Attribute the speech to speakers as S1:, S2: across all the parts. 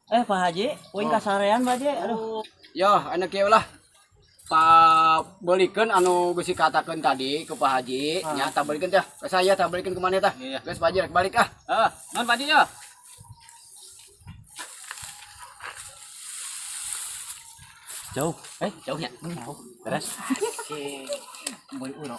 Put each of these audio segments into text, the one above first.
S1: Pak Haji, poin kasarean Pak Haji. Aduh.
S2: Ya, anak kieu lah. Belikeun anu geus dikatakeun tadi ke Pak Haji, nya tah belikeun teh. Ke saya tah belikeun ke maneh tah. Geus Pak Haji rek balik ah.
S3: Non Pak Haji ya.
S1: Jauh.
S3: Jauhnya.
S1: Jauh.
S3: Beres.
S1: Boy uno.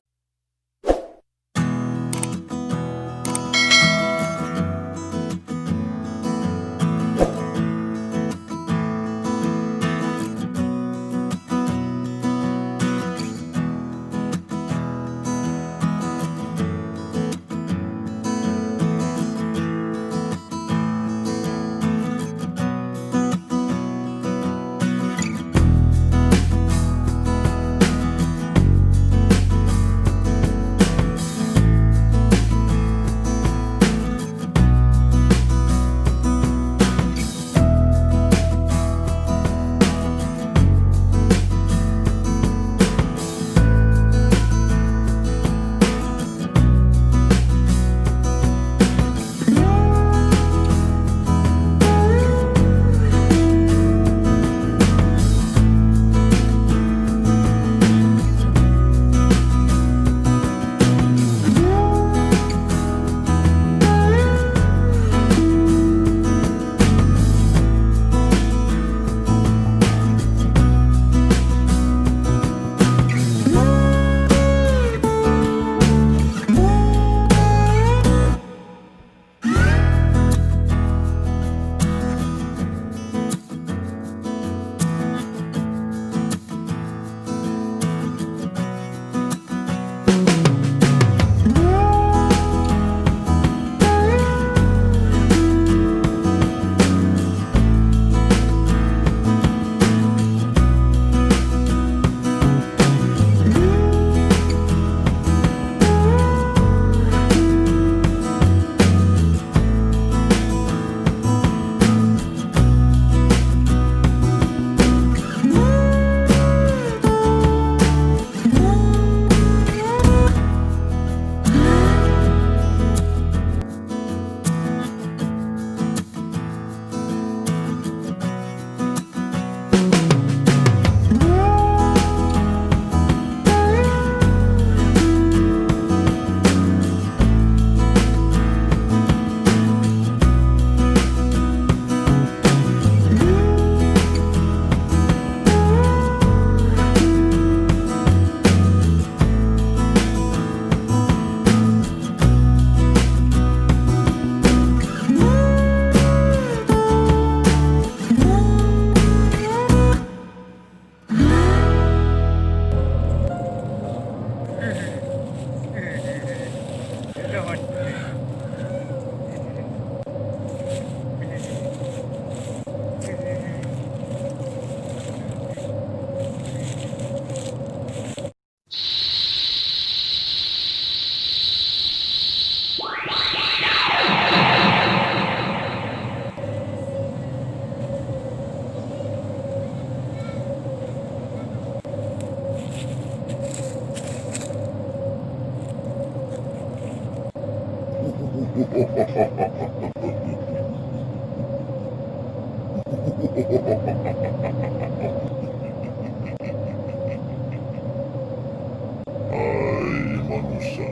S4: Hai manusia,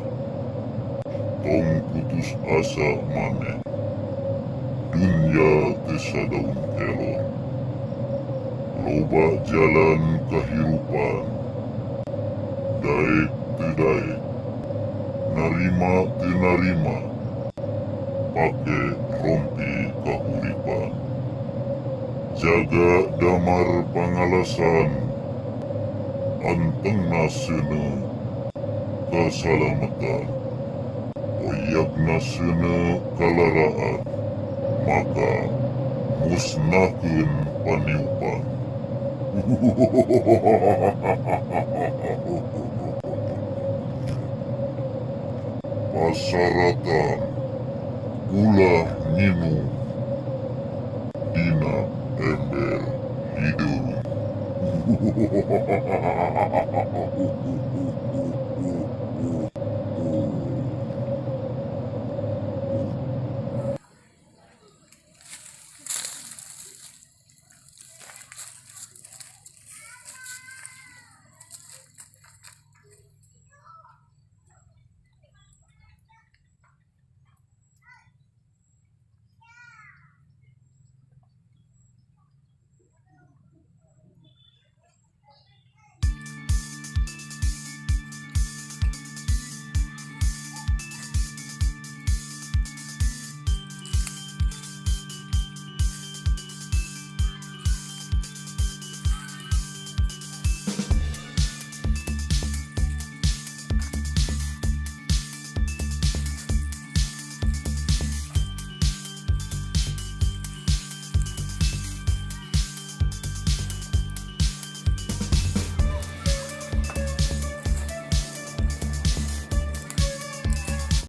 S4: tong putus asa maneh. Dunia kesadaun kelor. Loba jalan kehidupan. Daek te daek. Narima te narima. Pake rompi kahuripan. Jaga damar pangalasan. Anteng nasene keselamatan. Oyak nasene kalaraan. Maka musnahkeun paniupan. Pasaratan ulah nyinu dina ember hideung.